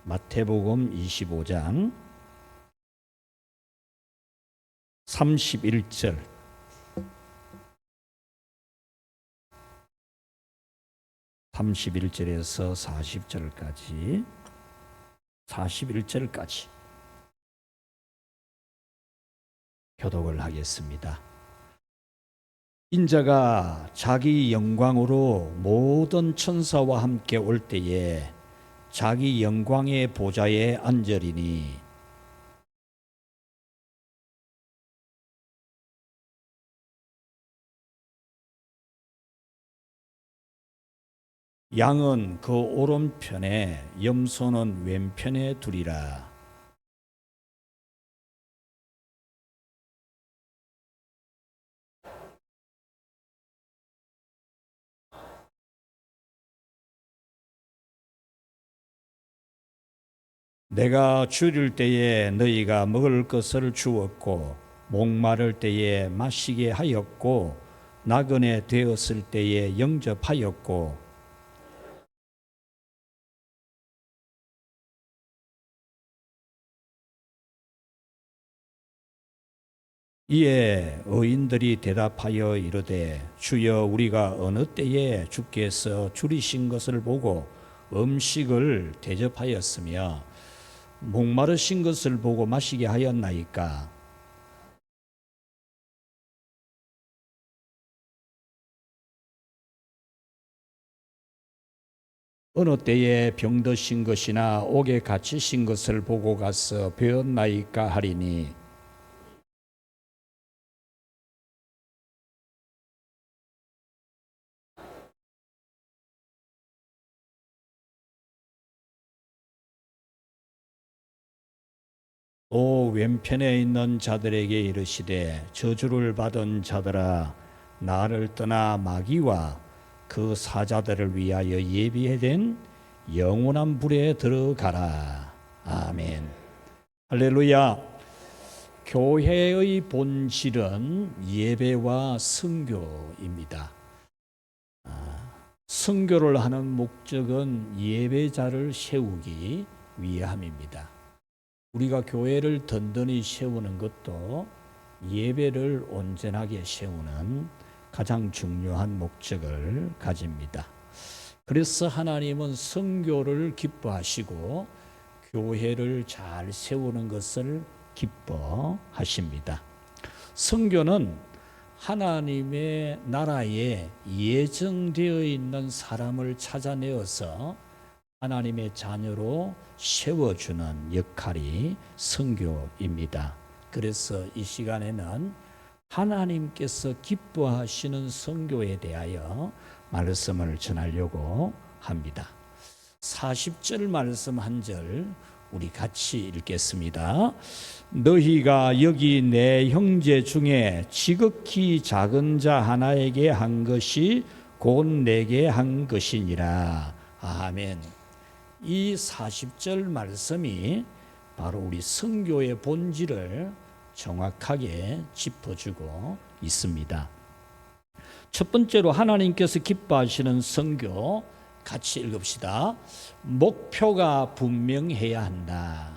마태복음 25장 31절 31절에서 41절까지 교독을 하겠습니다. 인자가 자기 영광으로 모든 천사와 함께 올 때에 자기 영광의 보좌에 앉으리니 양은 그 오른편에 염소는 왼편에 두리라. 내가 줄일 때에 너희가 먹을 것을 주었고 목마를 때에 마시게 하였고 나그네 되었을 때에 영접하였고 이에 의인들이 대답하여 이르되 주여 우리가 어느 때에 주께서 줄이신 것을 보고 음식을 대접하였으며 목마르신 것을 보고 마시게 하였나이까. 어느 때에 병드신 것이나 옥에 갇히신 것을 보고 가서 배웠나이까 하리니 또 왼편에 있는 자들에게 이르시되 저주를 받은 자들아 나를 떠나 마귀와 그 사자들을 위하여 예비된 영원한 불에 들어가라. 아멘. 할렐루야. 교회의 본질은 예배와 선교입니다. 선교를 하는 목적은 예배자를 세우기 위함입니다. 우리가 교회를 든든히 세우는 것도 예배를 온전하게 세우는 가장 중요한 목적을 가집니다. 그래서 하나님은 선교를 기뻐하시고 교회를 잘 세우는 것을 기뻐하십니다. 선교는 하나님의 나라에 예정되어 있는 사람을 찾아내어서 하나님의 자녀로 세워주는 역할이 선교입니다. 그래서 이 시간에는 하나님께서 기뻐하시는 선교에 대하여 말씀을 전하려고 합니다. 40절 말씀 한 절 우리 같이 읽겠습니다. 너희가 여기 내 형제 중에 지극히 작은 자 하나에게 한 것이 곧 내게 한 것이니라. 아멘. 이 40절 말씀이 바로 우리 선교의 본질을 정확하게 짚어주고 있습니다. 첫 번째로 하나님께서 기뻐하시는 선교 같이 읽읍시다. 목표가 분명해야 한다.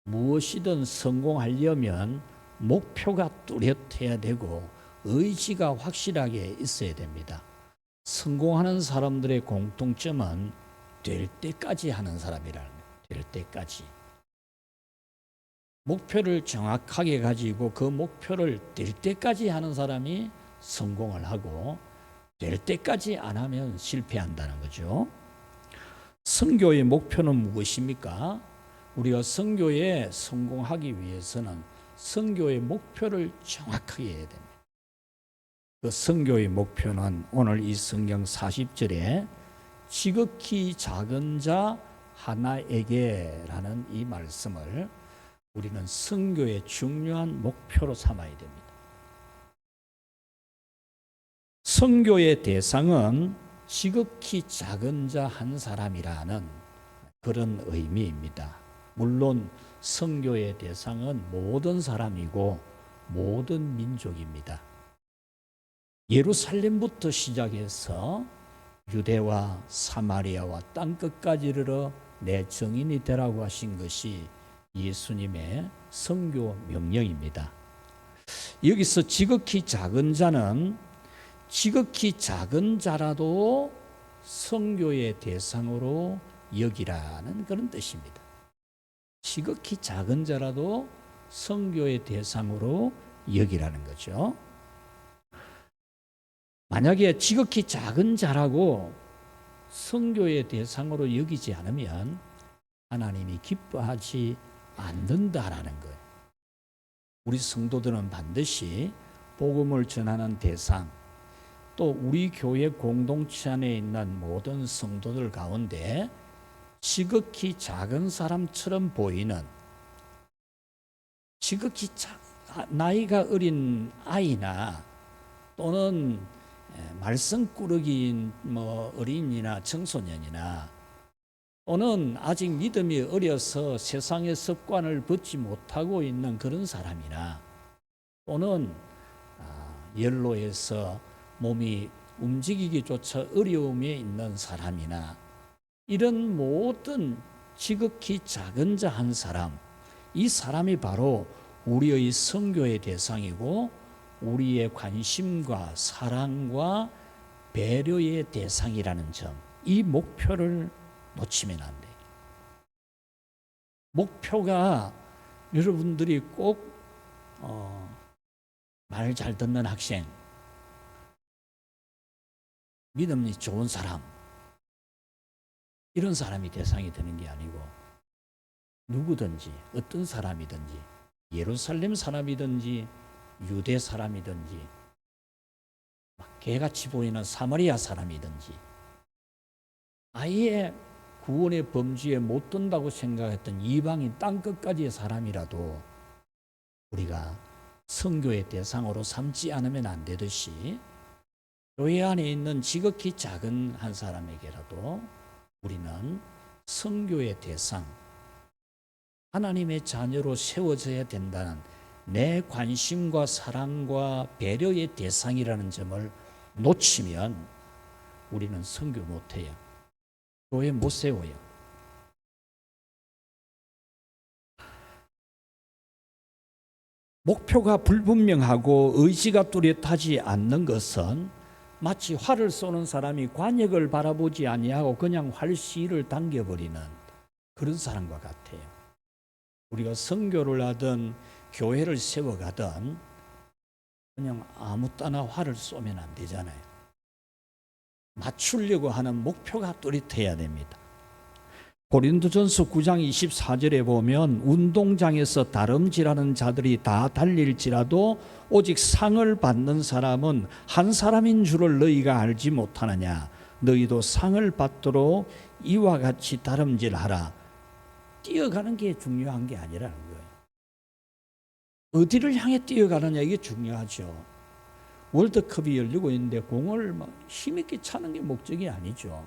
무엇이든 성공하려면 목표가 뚜렷해야 되고 의지가 확실하게 있어야 됩니다. 성공하는 사람들의 공통점은 될 때까지 하는 사람이라는 거예요. 될 때까지. 목표를 정확하게 가지고 그 목표를 될 때까지 하는 사람이 성공을 하고 될 때까지 안 하면 실패한다는 거죠. 선교의 목표는 무엇입니까? 우리가 선교에 성공하기 위해서는 선교의 목표를 정확하게 해야 됩니다. 그 선교의 목표는 오늘 이 성경 40절에 지극히 작은 자 하나에게라는 이 말씀을 우리는 선교의 중요한 목표로 삼아야 됩니다. 선교의 대상은 지극히 작은 자 한 사람이라는 그런 의미입니다. 물론 선교의 대상은 모든 사람이고 모든 민족입니다. 예루살렘부터 시작해서 유대와 사마리아와 땅끝까지 이르러 내 증인이 되라고 하신 것이 예수님의 선교 명령입니다. 여기서 지극히 작은 자는 지극히 작은 자라도 선교의 대상으로 여기라는 그런 뜻입니다. 지극히 작은 자라도 선교의 대상으로 여기라는 거죠. 만약에 지극히 작은 자라고 선교의 대상으로 여기지 않으면 하나님이 기뻐하지 않는다라는 거예요. 우리 성도들은 반드시 복음을 전하는 대상, 또 우리 교회 공동체 안에 있는 모든 성도들 가운데 지극히 작은 사람처럼 보이는, 지극히 나이가 어린 아이나 또는 말썽꾸러기인 어린이나 청소년이나 또는 아직 믿음이 어려서 세상의 습관을 벗지 못하고 있는 그런 사람이나 또는 연로해서 몸이 움직이기조차 어려움에 있는 사람이나 이런 모든 지극히 작은 자 한 사람, 이 사람이 바로 우리의 선교의 대상이고 우리의 관심과 사랑과 배려의 대상이라는 점, 이 목표를 놓치면 안 돼요. 목표가 여러분들이 꼭 말 잘 듣는 학생, 믿음이 좋은 사람, 이런 사람이 대상이 되는 게 아니고 누구든지 어떤 사람이든지 예루살렘 사람이든지 유대 사람이든지 개같이 보이는 사마리아 사람이든지 아예 구원의 범주에 못 든다고 생각했던 이방인 땅끝까지의 사람이라도 우리가 선교의 대상으로 삼지 않으면 안 되듯이 교회 안에 있는 지극히 작은 한 사람에게라도 우리는 선교의 대상, 하나님의 자녀로 세워져야 된다는 내 관심과 사랑과 배려의 대상이라는 점을 놓치면 우리는 선교 못해요. 교회 못 세워요. 목표가 불분명하고 의지가 뚜렷하지 않는 것은 마치 활을 쏘는 사람이 관역을 바라보지 아니하고 그냥 활시를 당겨버리는 그런 사람과 같아요. 우리가 선교를 하든 교회를 세워가든 그냥 아무 때나 활을 쏘면 안 되잖아요. 맞추려고 하는 목표가 뚜렷해야 됩니다. 고린도전서 9장 24절에 보면 운동장에서 다름질하는 자들이 다 달릴지라도 오직 상을 받는 사람은 한 사람인 줄을 너희가 알지 못하느냐. 너희도 상을 받도록 이와 같이 다름질하라. 뛰어가는 게 중요한 게 아니라는 거예요. 어디를 향해 뛰어가느냐 이게 중요하죠. 월드컵이 열리고 있는데 공을 막 힘있게 차는 게 목적이 아니죠.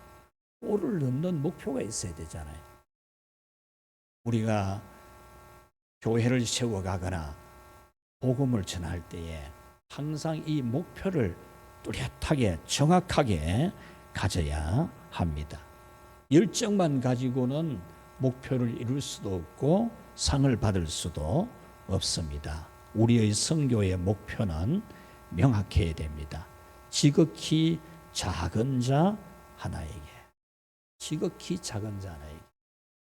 골을 넣는 목표가 있어야 되잖아요. 우리가 교회를 세워가거나 복음을 전할 때에 항상 이 목표를 뚜렷하게 정확하게 가져야 합니다. 열정만 가지고는 목표를 이룰 수도 없고 상을 받을 수도 없습니다. 우리의 선교의 목표는 명확해야 됩니다. 지극히 작은 자 하나에게, 지극히 작은 자 하나에게.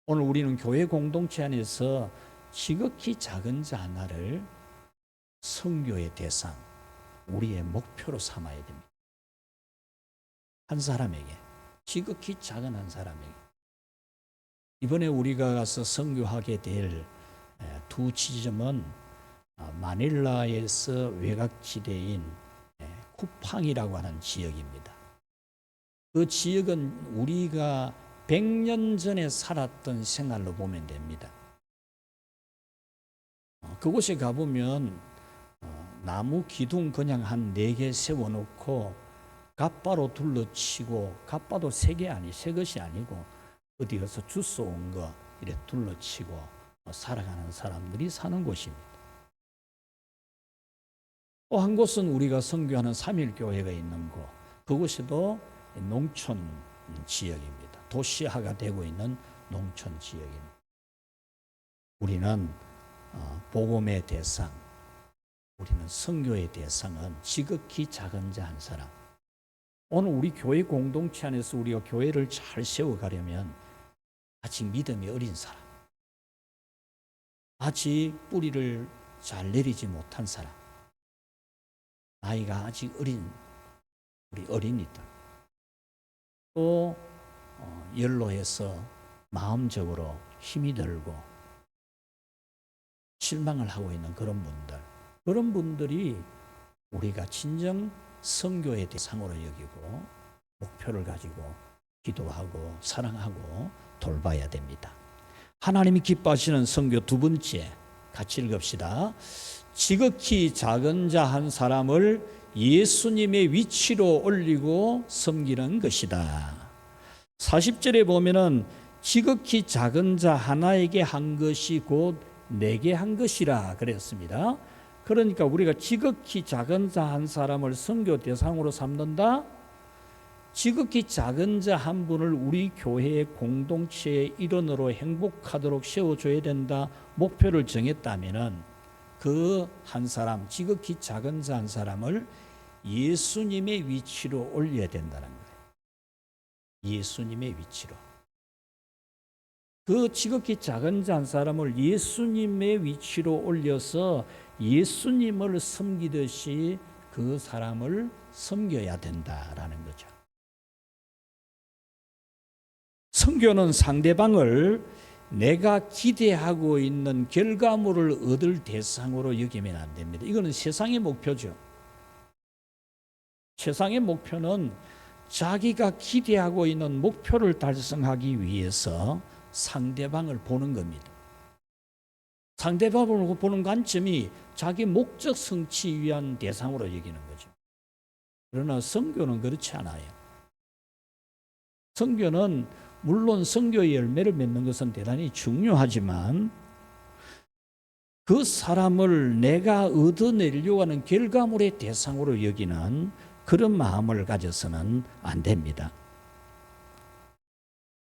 오늘 우리는 교회 공동체 안에서 지극히 작은 자 하나를 선교의 대상, 우리의 목표로 삼아야 됩니다. 한 사람에게, 지극히 작은 한 사람에게. 이번에 우리가 가서 선교하게 될 두 지점은 마닐라에서 외곽지대인 쿠팡이라고 하는 지역입니다. 그 지역은 우리가 100년 전에 살았던 생활로 보면 됩니다. 그곳에 가보면 나무 기둥 그냥 한 4개 세워놓고 갓바로 둘러치고, 갓바도 새 것이 아니고 어디 가서 주워 온 거 이래 둘러치고 살아가는 사람들이 사는 곳입니다. 또 한 곳은 우리가 선교하는 3.1교회가 있는 곳, 그곳에도 농촌 지역입니다. 도시화가 되고 있는 농촌 지역입니다. 우리는 복음의 대상, 우리는 선교의 대상은 지극히 작은 자 한 사람. 오늘 우리 교회 공동체 안에서 우리가 교회를 잘 세워가려면 아직 믿음이 어린 사람, 아직 뿌리를 잘 내리지 못한 사람, 나이가 아직 어린 우리 어린이들, 또 연로해서 마음적으로 힘이 들고 실망을 하고 있는 그런 분들이 우리가 진정 선교의 대상으로 여기고 목표를 가지고 기도하고 사랑하고 돌봐야 됩니다. 하나님이 기뻐하시는 선교 두 번째, 같이 읽읍시다. 지극히 작은 자 한 사람을 예수님의 위치로 올리고 섬기는 것이다. 40절에 보면은 지극히 작은 자 하나에게 한 것이 곧 내게 한 것이라 그랬습니다. 그러니까 우리가 지극히 작은 자 한 사람을 선교 대상으로 삼는다. 지극히 작은 자 한 분을 우리 교회의 공동체의 일원으로 행복하도록 세워줘야 된다. 목표를 정했다면은 그 한 사람, 지극히 작은 자 한 사람을 예수님의 위치로 올려야 된다는 거예요. 예수님의 위치로. 그 지극히 작은 자 한 사람을 예수님의 위치로 올려서 예수님을 섬기듯이 그 사람을 섬겨야 된다라는 거죠. 선교는 상대방을 내가 기대하고 있는 결과물을 얻을 대상으로 여기면 안 됩니다. 이거는 세상의 목표죠. 세상의 목표는 자기가 기대하고 있는 목표를 달성하기 위해서 상대방을 보는 겁니다. 상대방을 보는 관점이 자기 목적 성취 위한 대상으로 여기는 거죠. 그러나 선교는 그렇지 않아요. 선교는 물론 선교의 열매를 맺는 것은 대단히 중요하지만 그 사람을 내가 얻어내려고 하는 결과물의 대상으로 여기는 그런 마음을 가져서는 안 됩니다.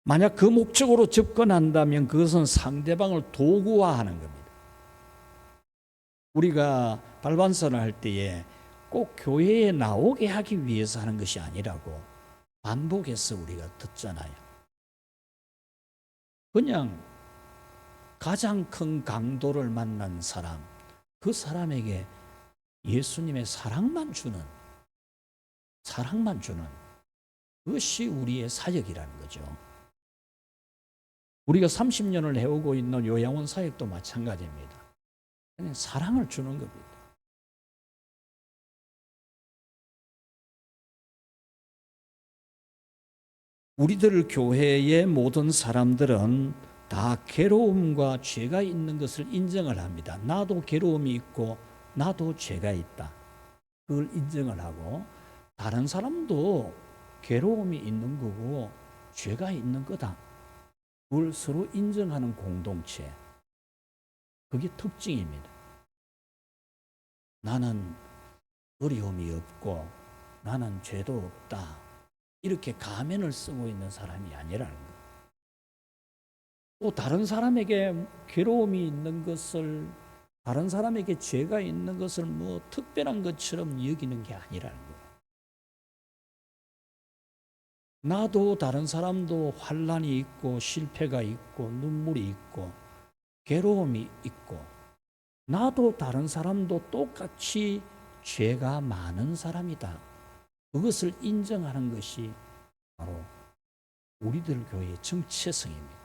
만약 그 목적으로 접근한다면 그것은 상대방을 도구화하는 겁니다. 우리가 발반선을 할 때에 꼭 교회에 나오게 하기 위해서 하는 것이 아니라고 반복해서 우리가 듣잖아요. 그냥 가장 큰 강도를 만난 사람, 그 사람에게 예수님의 사랑만 주는 그것이 우리의 사역이라는 거죠. 우리가 30년을 해오고 있는 요양원 사역도 마찬가지입니다. 그냥 사랑을 주는 겁니다. 우리들 교회의 모든 사람들은 다 괴로움과 죄가 있는 것을 인정을 합니다. 나도 괴로움이 있고 나도 죄가 있다. 그걸 인정을 하고 다른 사람도 괴로움이 있는 거고 죄가 있는 거다. 그걸 서로 인정하는 공동체. 그게 특징입니다. 나는 어려움이 없고 나는 죄도 없다. 이렇게 가면을 쓰고 있는 사람이 아니라는 거예요. 또 다른 사람에게 괴로움이 있는 것을, 다른 사람에게 죄가 있는 것을 뭐 특별한 것처럼 여기는 게 아니라는 거예요. 나도 다른 사람도 환난이 있고 실패가 있고 눈물이 있고 괴로움이 있고 나도 다른 사람도 똑같이 죄가 많은 사람이다. 그것을 인정하는 것이 바로 우리들 교회의 정체성입니다.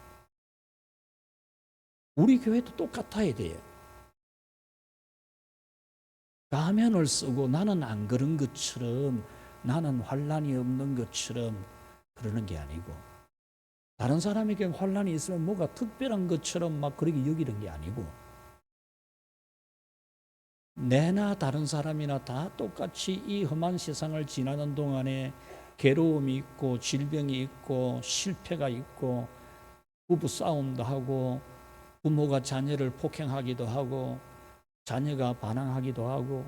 우리 교회도 똑같아야 돼요. 가면을 쓰고 나는 안 그런 것처럼, 나는 환난이 없는 것처럼 그러는 게 아니고, 다른 사람에게 환난이 있으면 뭐가 특별한 것처럼 막 그렇게 여기는 게 아니고, 내나 다른 사람이나 다 똑같이 이 험한 세상을 지나는 동안에 괴로움이 있고 질병이 있고 실패가 있고 부부 싸움도 하고 부모가 자녀를 폭행하기도 하고 자녀가 반항하기도 하고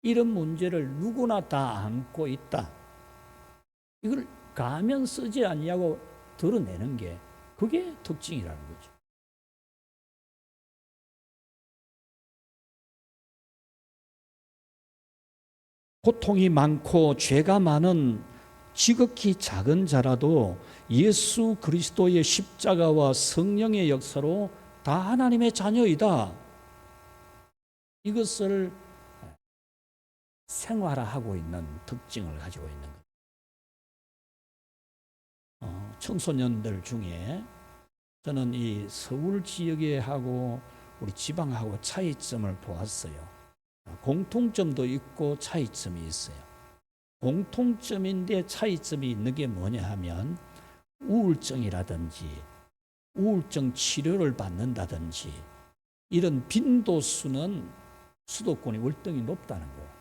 이런 문제를 누구나 다 안고 있다. 이걸 가면 쓰지 아니하고 드러내는 게 그게 특징이라는 거죠. 고통이 많고 죄가 많은 지극히 작은 자라도 예수 그리스도의 십자가와 성령의 역사로 다 하나님의 자녀이다. 이것을 생활화하고 있는 특징을 가지고 있는 거예요. 청소년들 중에 저는 이 서울 지역에 하고 우리 지방하고 차이점을 보았어요. 공통점도 있고 차이점이 있어요. 공통점인데 차이점이 있는 게 뭐냐 하면 우울증이라든지 우울증 치료를 받는다든지 이런 빈도수는 수도권이 월등히 높다는 거예요.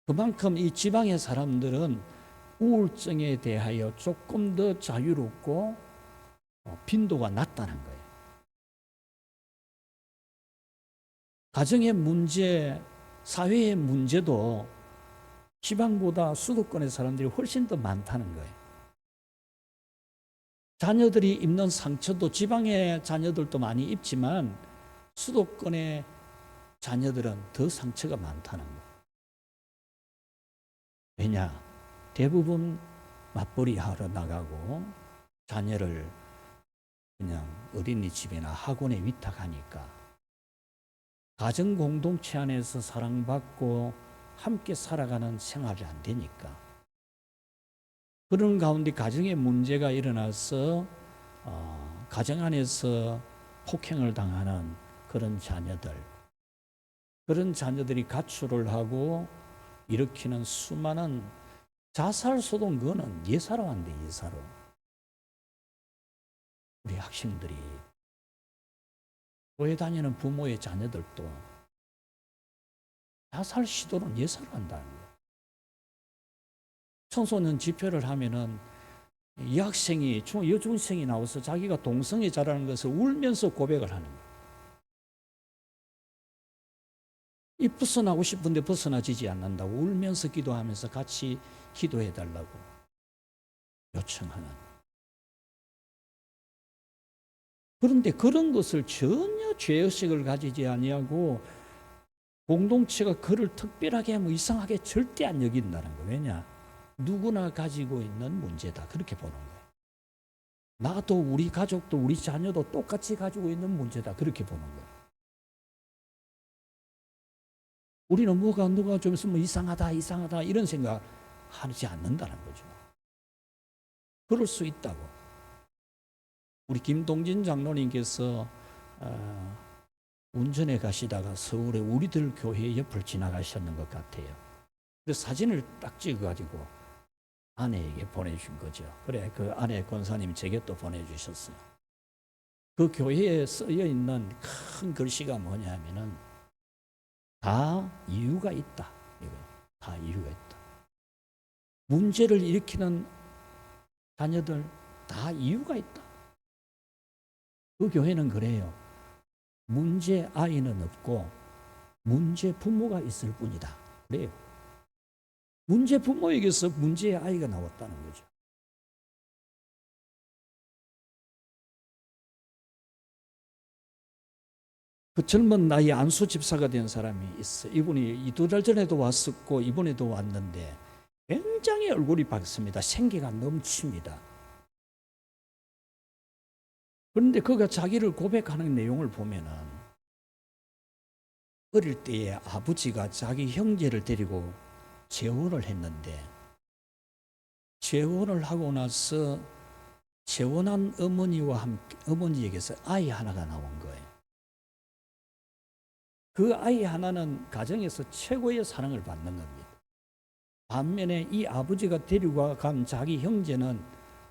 그만큼 이 지방의 사람들은 우울증에 대하여 조금 더 자유롭고 빈도가 낮다는 거예요. 가정의 문제, 사회의 문제도 지방보다 수도권의 사람들이 훨씬 더 많다는 거예요. 자녀들이 입는 상처도 지방의 자녀들도 많이 입지만 수도권의 자녀들은 더 상처가 많다는 거예요. 왜냐? 대부분 맞벌이 하러 나가고 자녀를 그냥 어린이집이나 학원에 위탁하니까 가정 공동체 안에서 사랑받고 함께 살아가는 생활이 안 되니까 그런 가운데 가정에 문제가 일어나서 가정 안에서 폭행을 당하는 그런 자녀들이 가출을 하고 일으키는 수많은 자살 소동, 그거는 예사로 한대, 예사로. 우리 학생들이 교회 다니는 부모의 자녀들도 자살 시도는 예사로 한다는 거예요. 청소년 집회를 하면은 이 학생이 여중생이 나와서 자기가 동성애 자라는 것을 울면서 고백을 하는 거예요. 이 벗어나고 싶은데 벗어나지지 않는다고 울면서 기도하면서 같이 기도해달라고 요청하는. 그런데 그런 것을 전혀 죄의식을 가지지 아니하고 공동체가 그를 특별하게 이상하게 절대 안 여긴다는 거예요. 왜냐? 누구나 가지고 있는 문제다. 그렇게 보는 거예요. 나도 우리 가족도 우리 자녀도 똑같이 가지고 있는 문제다. 그렇게 보는 거예요. 우리는 누가 좀 있으면 이상하다 이런 생각 하지 않는다는 거죠. 그럴 수 있다고. 우리 김동진 장로님께서 운전해 가시다가 서울의 우리들 교회 옆을 지나가셨는 것 같아요. 그래서 사진을 딱 찍어가지고 아내에게 보내준 거죠. 그래, 그 아내 권사님이 제게 또 보내주셨어요. 그 교회에 쓰여 있는 큰 글씨가 뭐냐면은 다 이유가 있다. 다 이유가 있다. 문제를 일으키는 자녀들 다 이유가 있다. 그 교회는 그래요. 문제 아이는 없고 문제 부모가 있을 뿐이다. 그래요. 문제 부모에게서 문제의 아이가 나왔다는 거죠. 그 젊은 나이에 안수 집사가 된 사람이 있어. 이분이 2달 전에도 왔었고 이번에도 왔는데 굉장히 얼굴이 밝습니다. 생기가 넘칩니다. 그런데 그가 자기를 고백하는 내용을 보면은 어릴 때에 아버지가 자기 형제를 데리고 재혼을 했는데 재혼을 하고 나서 재혼한 어머니와 함께 어머니에게서 아이 하나가 나온 거예요. 그 아이 하나는 가정에서 최고의 사랑을 받는 겁니다. 반면에 이 아버지가 데리고 간 자기 형제는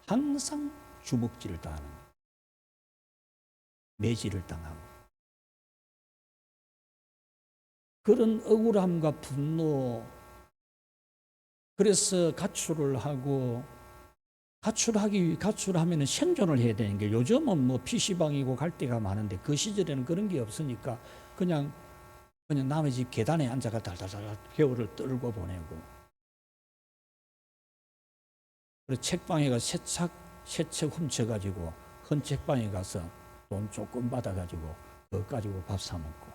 항상 주먹질을 당하는 거예요. 매질을 당하고. 그런 억울함과 분노, 그래서 가출을 하고 가출하면 생존을 해야 되는 게 요즘은 뭐 PC방이고 갈 데가 많은데 그 시절에는 그런 게 없으니까 그냥 남의 집 계단에 앉아가 달달달 겨울을 떨고 보내고 그래서 책방에 가서 새책 훔쳐가지고 헌 책방에 가서 돈 조금 받아가지고 그거 가지고 밥 사 먹고,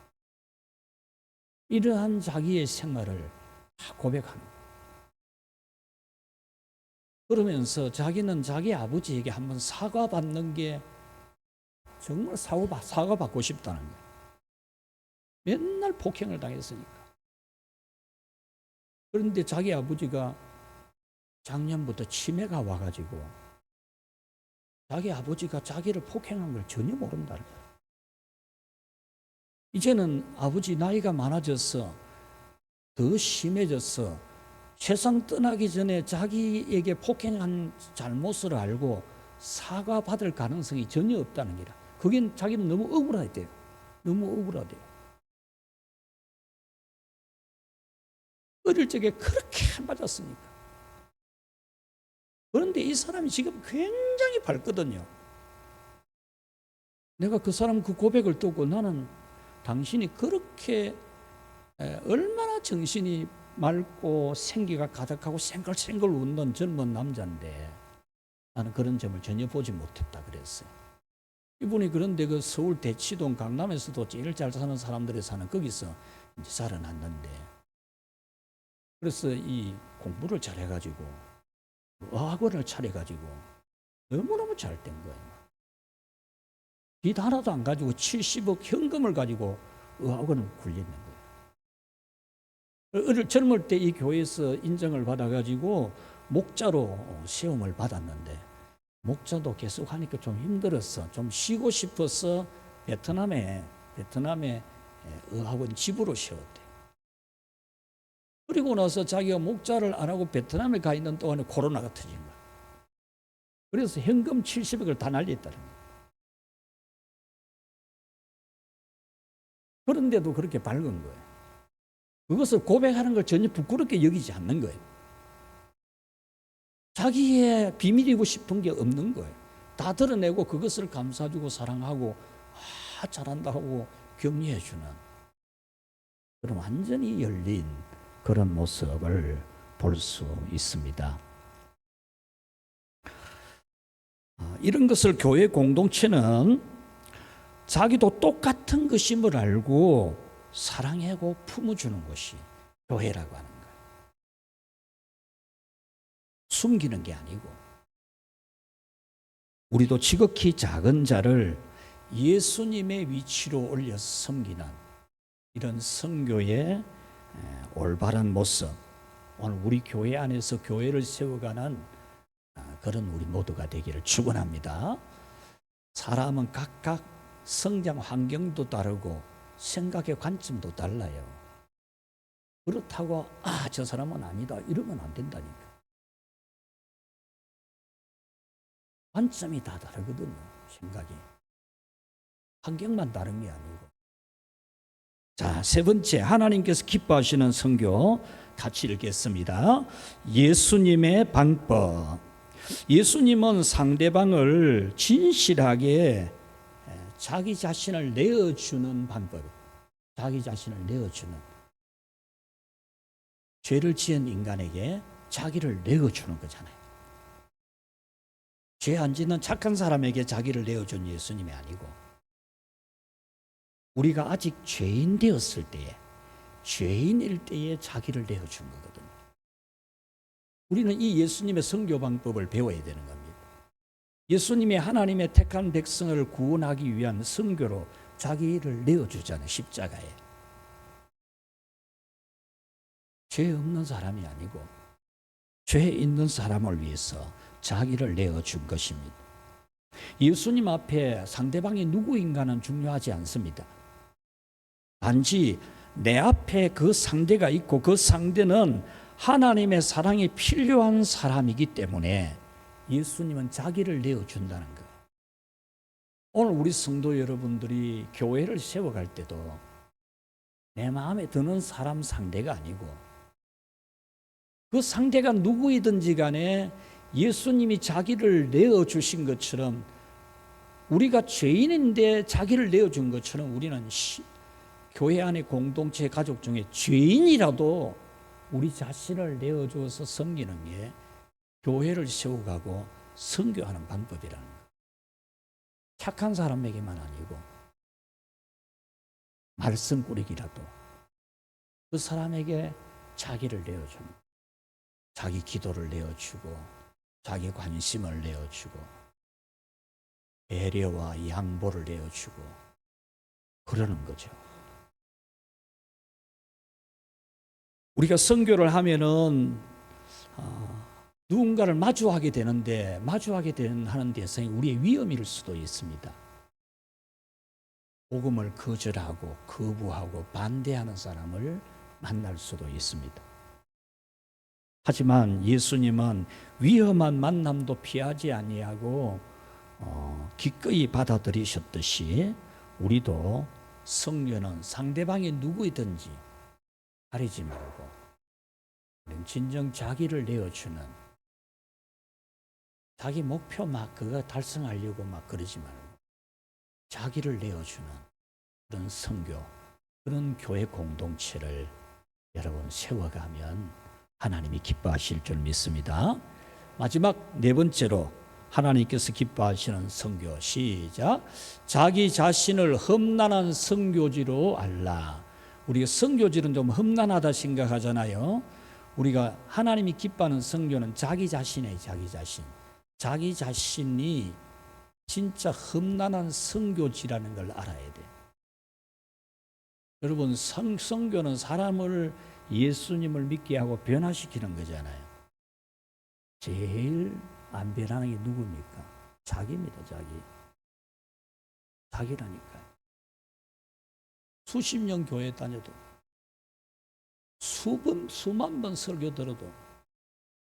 이러한 자기의 생활을 다 고백하는 거예요. 그러면서 자기는 자기 아버지에게 한번 사과받는 게 정말 사과받고 싶다는 거예요. 맨날 폭행을 당했으니까. 그런데 자기 아버지가 작년부터 치매가 와가지고 자기 아버지가 자기를 폭행한 걸 전혀 모른다는 거예요. 이제는 아버지 나이가 많아져서 더 심해져서 세상 떠나기 전에 자기에게 폭행한 잘못을 알고 사과받을 가능성이 전혀 없다는 거라. 그게 자기는 너무 억울하대요. 너무 억울하대요. 어릴 적에 그렇게 맞았으니까. 그런데 이 사람이 지금 굉장히 밝거든요. 내가 그 사람 그 고백을 듣고 나는 당신이 그렇게 얼마나 정신이 맑고 생기가 가득하고 생글생글 웃는 젊은 남자인데 나는 그런 점을 전혀 보지 못했다 그랬어요. 이분이 그런데 그 서울 대치동 강남에서도 제일 잘 사는 사람들이 사는 거기서 이제 살아났는데, 그래서 이 공부를 잘해가지고 어학원을 차려가지고 너무너무 잘 된 거예요. 빚 하나도 안 가지고 70억 현금을 가지고 어학원을 굴리는 거예요. 젊을 때 이 교회에서 인정을 받아가지고 목자로 시험을 받았는데 목자도 계속 하니까 좀 힘들었어. 좀 쉬고 싶어서 베트남에 어학원 집으로 세웠대. 그리고 나서 자기가 목자를 안 하고 베트남에 가 있는 동안에 코로나가 터진 거야. 그래서 현금 70억을 다 날렸다는 거야. 그런데도 그렇게 밝은 거예요. 그것을 고백하는 걸 전혀 부끄럽게 여기지 않는 거예요. 자기의 비밀이고 싶은 게 없는 거예요. 다 드러내고 그것을 감싸주고 사랑하고 잘한다 하고 격려해주는 그런 완전히 열린 그런 모습을 볼 수 있습니다. 이런 것을 교회 공동체는 자기도 똑같은 것임을 알고 사랑하고 품어주는 것이 교회라고 하는 거예요. 숨기는 게 아니고, 우리도 지극히 작은 자를 예수님의 위치로 올려서 섬기는 이런 선교의 올바른 모습, 오늘 우리 교회 안에서 교회를 세워가는 그런 우리 모두가 되기를 축원합니다. 사람은 각각 성장 환경도 다르고 생각의 관점도 달라요. 그렇다고 저 사람은 아니다 이러면 안 된다니까. 관점이 다 다르거든요. 생각이. 환경만 다른 게 아니고. 자, 세 번째, 하나님께서 기뻐하시는 선교 같이 읽겠습니다. 예수님의 방법. 예수님은 상대방을 진실하게 자기 자신을 내어주는 방법. 자기 자신을 내어주는. 죄를 지은 인간에게 자기를 내어주는 거잖아요. 죄 안 짓는 착한 사람에게 자기를 내어준 예수님이 아니고, 우리가 아직 죄인 되었을 때에, 죄인일 때에 자기를 내어준 거거든요. 우리는 이 예수님의 선교 방법을 배워야 되는 겁니다. 예수님이 하나님의 택한 백성을 구원하기 위한 선교로 자기를 내어주잖아요. 십자가에. 죄 없는 사람이 아니고 죄 있는 사람을 위해서 자기를 내어준 것입니다. 예수님 앞에 상대방이 누구인가는 중요하지 않습니다. 단지 내 앞에 그 상대가 있고 그 상대는 하나님의 사랑이 필요한 사람이기 때문에 예수님은 자기를 내어준다는 거예요. 오늘 우리 성도 여러분들이 교회를 세워갈 때도 내 마음에 드는 사람 상대가 아니고 그 상대가 누구이든지 간에 예수님이 자기를 내어주신 것처럼, 우리가 죄인인데 자기를 내어준 것처럼 우리는 교회 안의 공동체 가족 중에 죄인이라도 우리 자신을 내어주어서 섬기는 게 교회를 세워가고 선교하는 방법이라는 거예요. 착한 사람에게만 아니고 말썽꾸러기라도 그 사람에게 자기를 내어주는, 자기 기도를 내어주고 자기 관심을 내어주고 배려와 양보를 내어주고 그러는 거죠. 우리가 선교를 하면은 누군가를 마주하게 되는데 하는 데서 우리의 위험일 수도 있습니다. 복음을 거절하고 거부하고 반대하는 사람을 만날 수도 있습니다. 하지만 예수님은 위험한 만남도 피하지 아니하고 기꺼이 받아들이셨듯이 우리도 선교는 상대방이 누구이든지 가리지 말고 진정 자기를 내어주는, 자기 목표 막 그거 달성하려고 막 그러지 말고 자기를 내어주는 그런 선교, 그런 교회 공동체를 여러분 세워가면 하나님이 기뻐하실 줄 믿습니다. 마지막 네 번째로 하나님께서 기뻐하시는 선교, 시작. 자기 자신을 험난한 선교지로 알라. 우리가 선교지는 좀 험난하다 생각하잖아요. 우리가 하나님이 기뻐하는 선교는 자기 자신이에요. 자기 자신. 자기 자신이 진짜 험난한 선교지라는 걸 알아야 돼. 여러분, 선교는 사람을, 예수님을 믿게 하고 변화시키는 거잖아요. 제일 안 변하는 게 누굽니까? 자기입니다. 자기라니까요. 수십 년 교회 다녀도 수만 번 설교 들어도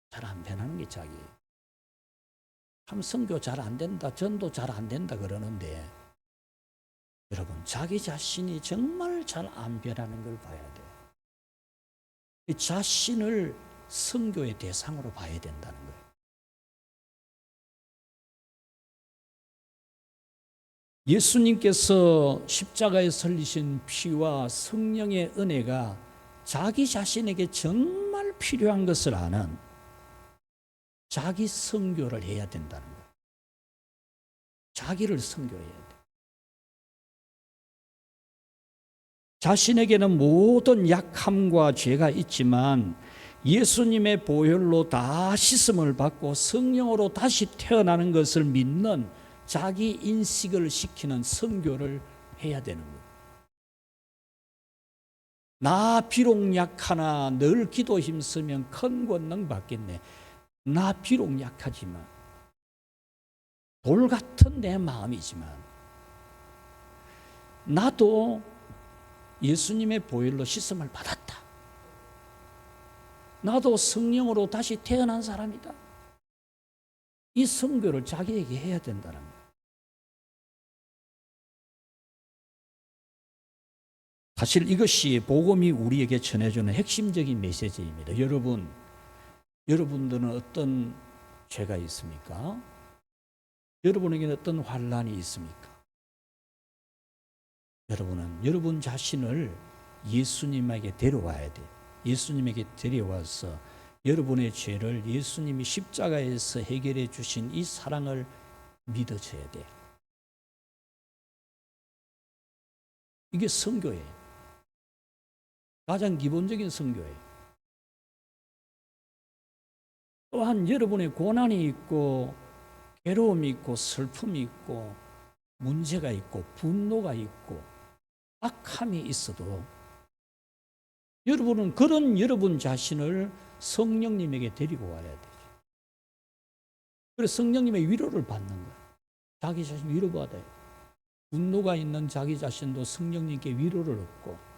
잘 안 변하는 게 자기예요. 참 선교 잘 안 된다, 전도 잘 안 된다 그러는데 여러분, 자기 자신이 정말 잘 안 변하는 걸 봐야 돼요. 이 자신을 선교의 대상으로 봐야 된다는 거예요. 예수님께서 십자가에 설리신 피와 성령의 은혜가 자기 자신에게 정말 필요한 것을 아는 자기 선교를 해야 된다는 거예요. 자기를 선교해야 돼요. 자신에게는 모든 약함과 죄가 있지만 예수님의 보혈로 다 씻음을 받고 성령으로 다시 태어나는 것을 믿는 자기 인식을 시키는 선교를 해야 되는 거예요. 나 비록 약하나 늘 기도 힘쓰면 큰 권능 받겠네. 나 비록 약하지만 돌 같은 내 마음이지만 나도 예수님의 보혈로 씻음을 받았다. 나도 성령으로 다시 태어난 사람이다. 이 선교를 자기에게 해야 된다는 거예요. 사실 이것이 복음이 우리에게 전해주는 핵심적인 메시지입니다. 여러분들은 어떤 죄가 있습니까? 여러분에게는 어떤 환난이 있습니까? 여러분은 여러분 자신을 예수님에게 데려와야 돼요. 예수님에게 데려와서 여러분의 죄를 예수님이 십자가에서 해결해 주신 이 사랑을 믿어줘야 돼요. 이게 선교예요. 가장 기본적인 선교예요. 또한 여러분의 고난이 있고 괴로움이 있고 슬픔이 있고 문제가 있고 분노가 있고 악함이 있어도 여러분은 그런 여러분 자신을 성령님에게 데리고 와야 되죠. 그래서 성령님의 위로를 받는 거예요. 자기 자신 위로받아요. 분노가 있는 자기 자신도 성령님께 위로를 얻고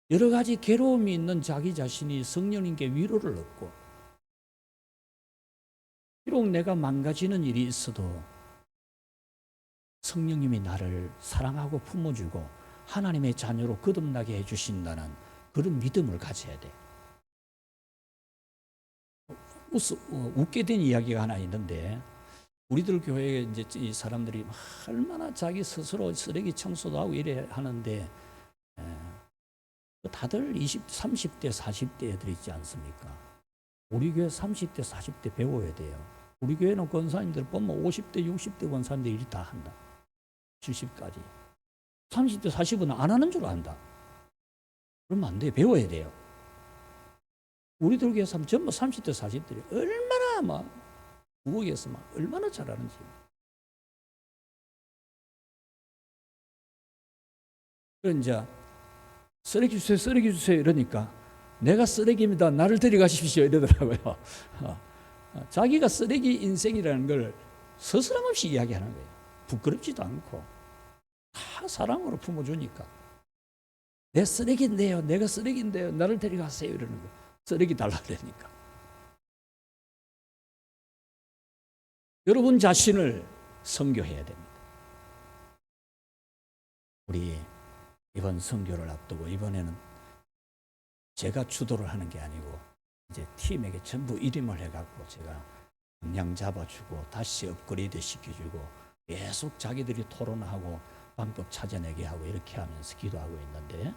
여러 가지 괴로움이 있는 자기 자신이 성령님께 위로를 얻고 비록 내가 망가지는 일이 있어도 성령님이 나를 사랑하고 품어주고 하나님의 자녀로 거듭나게 해주신다는 그런 믿음을 가져야 돼. 웃게 된 이야기가 하나 있는데 우리들 교회에 이제 이 사람들이 얼마나 자기 스스로 쓰레기 청소도 하고 이래 하는데 다들 20, 30대, 40대 애들 있지 않습니까? 우리 교회 30대, 40대 배워야 돼요. 우리 교회는 권사님들 보면 50대, 60대 권사님들 일이 다 한다. 70까지. 30대, 40은 안 하는 줄 안다. 그러면 안 돼요. 배워야 돼요. 우리들 교회에서 전부 30대, 40대들이 얼마나 막 부엌에서 막 얼마나 잘하는지. 그런 이제 쓰레기 주세요, 쓰레기 주세요 이러니까 내가 쓰레기입니다. 나를 데려가십시오 이러더라고요. 자기가 쓰레기 인생이라는 걸 서스럼없이 이야기하는 거예요. 부끄럽지도 않고 다 사랑으로 품어주니까 내 쓰레기인데요, 내가 쓰레기인데요, 나를 데려가세요 이러는 거예요. 쓰레기 달라 그러니까. 여러분 자신을 선교해야 됩니다. 우리 이번 선교를 앞두고 이번에는 제가 주도를 하는 게 아니고 이제 팀에게 전부 일임을 해갖고 제가 방향 잡아주고 다시 업그레이드 시켜주고 계속 자기들이 토론하고 방법 찾아내게 하고 이렇게 하면서 기도하고 있는데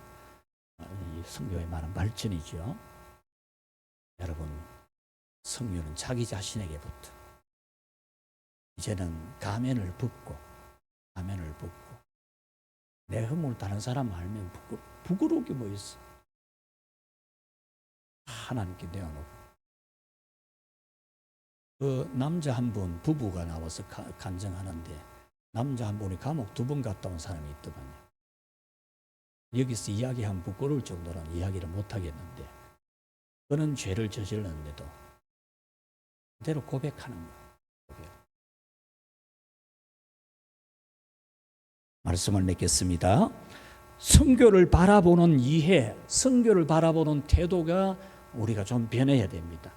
이 선교의 많은 발전이죠. 여러분 선교는 자기 자신에게부터 이제는 가면을 벗고 내 허물 다른 사람 알면 부끄러울 게 뭐 있어. 하나님께 내어놓고 그 남자 한 분 부부가 나와서 간증하는데 남자 한 분이 감옥 2번 갔다 온 사람이 있더만요. 여기서 이야기하면 부끄러울 정도로는 이야기를 못하겠는데 그는 죄를 저질렀는데도 그대로 고백하는 거예요. 말씀을 맺겠습니다. 선교를 바라보는 이해, 선교를 바라보는 태도가 우리가 좀 변해야 됩니다.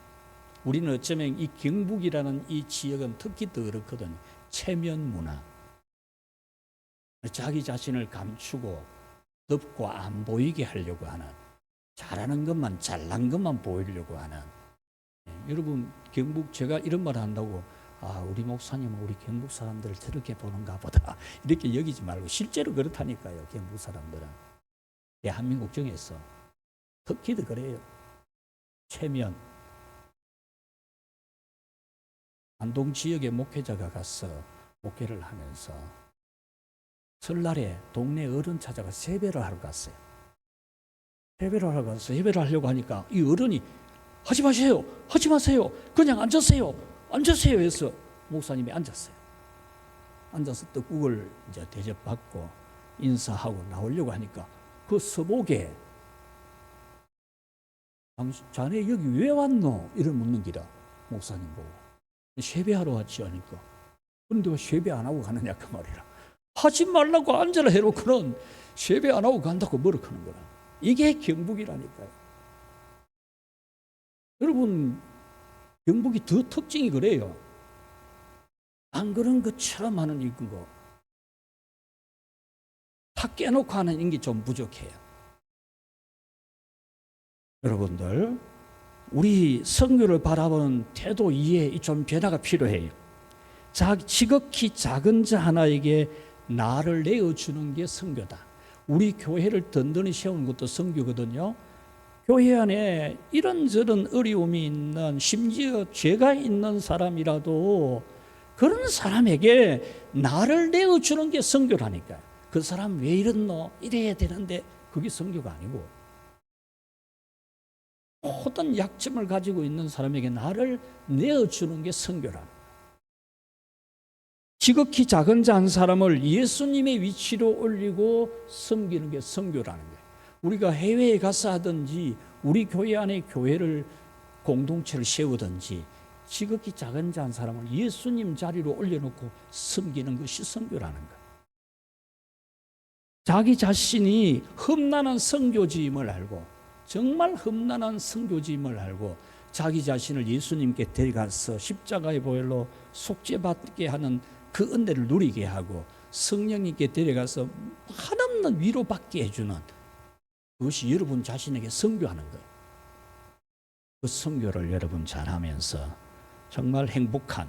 우리는 어쩌면 이 경북이라는 이 지역은 특히 더 그렇거든요. 체면 문화. 자기 자신을 감추고 덮고 안 보이게 하려고 하는, 잘하는 것만 잘난 것만 보이려고 하는. 여러분 경북 제가 이런 말 한다고 우리 목사님은 우리 경북 사람들을 저렇게 보는가 보다 이렇게 여기지 말고 실제로 그렇다니까요. 경북 사람들은 대한민국 중에서 특히 더 그래요. 체면. 안동 지역의 목회자가 가서 목회를 하면서 설날에 동네 어른 찾아가 세배를 하러 갔어요. 세배를 하러 가서 예배를 하려고 하니까 이 어른이 하지 마세요, 하지 마세요, 그냥 앉으세요 해서 목사님이 앉았어요. 앉아서 떡국을 이제 대접받고 인사하고 나오려고 하니까 그 서복에 자네 여기 왜 왔노? 이를 묻는 기라. 목사님 보고 세배하러 왔지 하니까 그런데 왜 세배 안 하고 가느냐 그 말이라. 하지 말라고 앉으라 해놓고는 세배 안 하고 간다고 뭐라 하는 거라. 이게 경북이라니까요. 여러분 경북이 더 특징이 그래요. 안 그런 것처럼 하는 이거 다 깨놓고 하는 인기 좀 부족해요. 여러분들 우리 선교를 바라보는 태도 이해에 좀 변화가 필요해요. 지극히 작은 자 하나에게 나를 내어주는 게 선교다. 우리 교회를 든든히 세우는 것도 선교거든요. 교회 안에 이런저런 어려움이 있는, 심지어 죄가 있는 사람이라도 그런 사람에게 나를 내어주는 게 선교라니까요. 그 사람 왜 이랬노? 이래야 되는데 그게 선교가 아니고 모든 약점을 가지고 있는 사람에게 나를 내어주는 게 선교라는 거예요. 지극히 작은 자 한 사람을 예수님의 위치로 올리고 섬기는 게 선교라는 거예요. 우리가 해외에 가서 하든지 우리 교회 안에 교회를 공동체를 세우든지 지극히 작은 자 한 사람을 예수님 자리로 올려놓고 섬기는 것이 선교라는 거예요. 자기 자신이 험난한 선교지임을 알고 정말 험난한 선교지임을 알고 자기 자신을 예수님께 데려가서 십자가의 보혈로 속죄받게 하는 그 은혜를 누리게 하고 성령님께 데려가서 한없는 위로받게 해주는 그것이 여러분 자신에게 선교하는 거예요. 그 선교를 여러분 잘하면서 정말 행복한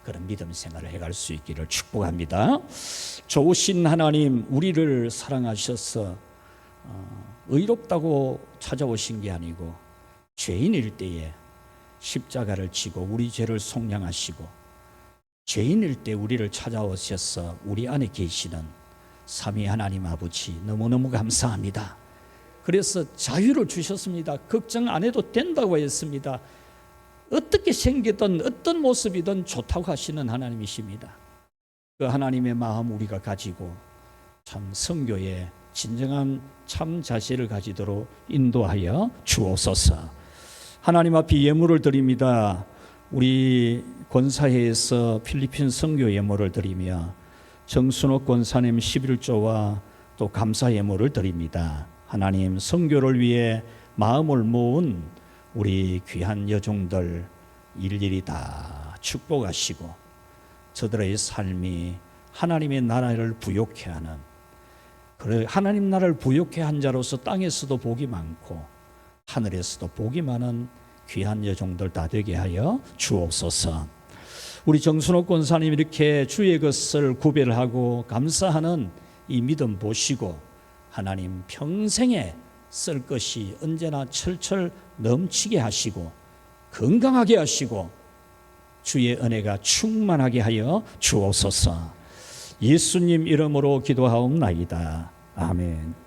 그런 믿음 생활을 해갈 수 있기를 축복합니다. 좋으신 하나님, 우리를 사랑하셔서 의롭다고 찾아오신 게 아니고 죄인일 때에 십자가를 지고 우리 죄를 속량하시고 죄인일 때 우리를 찾아오셔서 우리 안에 계시는 삼위 하나님 아버지 너무너무 감사합니다. 그래서 자유를 주셨습니다. 걱정 안 해도 된다고 했습니다. 어떻게 생기든 어떤 모습이든 좋다고 하시는 하나님이십니다. 그 하나님의 마음 우리가 가지고 참 선교에 진정한 참 자세를 가지도록 인도하여 주옵소서. 하나님 앞에 예물을 드립니다. 우리 권사회에서 필리핀 선교 예물을 드리며 정순옥 권사님 11조와 또 감사 예물을 드립니다. 하나님 선교를 위해 마음을 모은 우리 귀한 여종들 일일이 다 축복하시고 저들의 삶이 하나님의 나라를 부욕해 하는, 그래 하나님 나라를 부욕해 한 자로서 땅에서도 복이 많고 하늘에서도 복이 많은 귀한 여종들 다 되게 하여 주옵소서. 우리 정순옥 권사님 이렇게 주의 것을 구별하고 감사하는 이 믿음 보시고 하나님 평생에 쓸 것이 언제나 철철 넘치게 하시고 건강하게 하시고 주의 은혜가 충만하게 하여 주옵소서. 예수님 이름으로 기도하옵나이다. 아멘.